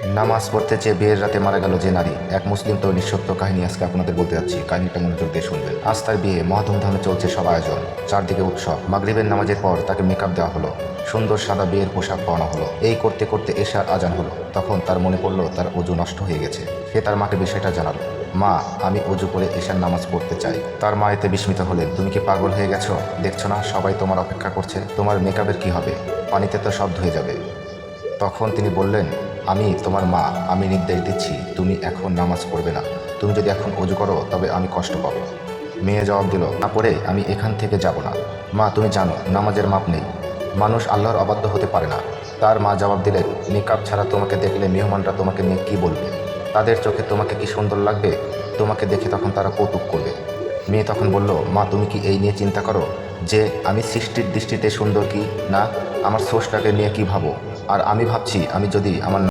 নামাজ পড়তে চেয়ে বিয়ের রাতে মারা গেল যে নারী, এক মুসলিম তরুণীর সত্য কাহিনী আজকে আপনাদের বলতে যাচ্ছি। কাহিনীটা মনোযোগ দিয়ে শুনবেন। আজ তার বিয়ে মহাধুমধামে চলছে, সব আয়োজন, চারদিকে উৎসব। মাগরিবের নামাজের পর তাকে মেকআপ দেওয়া হলো, সুন্দর সাদা বিয়ের পোশাক পরানো হলো। এই করতে করতে এশার আজান হলো। তখন তার মনে পড়লো তার অজু নষ্ট হয়ে গেছে। সে তার মাকে বিষয়টা জানালো। মা, আমি অজু করে এশার নামাজ পড়তে চাই। তার মা এতে বিস্মিত হলেন। তুমি কি পাগল হয়ে গেছো? দেখছো না সবাই তোমার অপেক্ষা করছে? তোমার মেকআপের কি হবে? পানিতে তো সব ধুয়ে যাবে। তখন তিনি বললেন, আমি তোমার মা, আমি নির্দেশ দিচ্ছি তুমি এখন নামাজ পড়বে না। তুমি যদি এখন অজু করো তবে আমি কষ্ট পাবো। মেয়ে জবাব দিল, না পড়ে আমি এখান থেকে যাব না। মা, তুমি জানো নামাজের মাপ নেই, মানুষ আল্লাহর অবাধ্য হতে পারে না। তার মা জবাব দিলেন, মেকআপ ছাড়া তোমাকে দেখলে মেহমানরা তোমাকে নিয়ে কী বলবে? তাদের চোখে তোমাকে কি সুন্দর লাগবে? তোমাকে দেখে তখন তারা কৌতুক করবে। মেয়ে তখন বলল, মা, তুমি কি এই নিয়ে চিন্তা করো যে আমি সৃষ্টির দৃষ্টিতে সুন্দর কি না? আমার স্রষ্টাকে নিয়ে কি ভাবো? আর আমি ভাবছি, আমি যদি আমার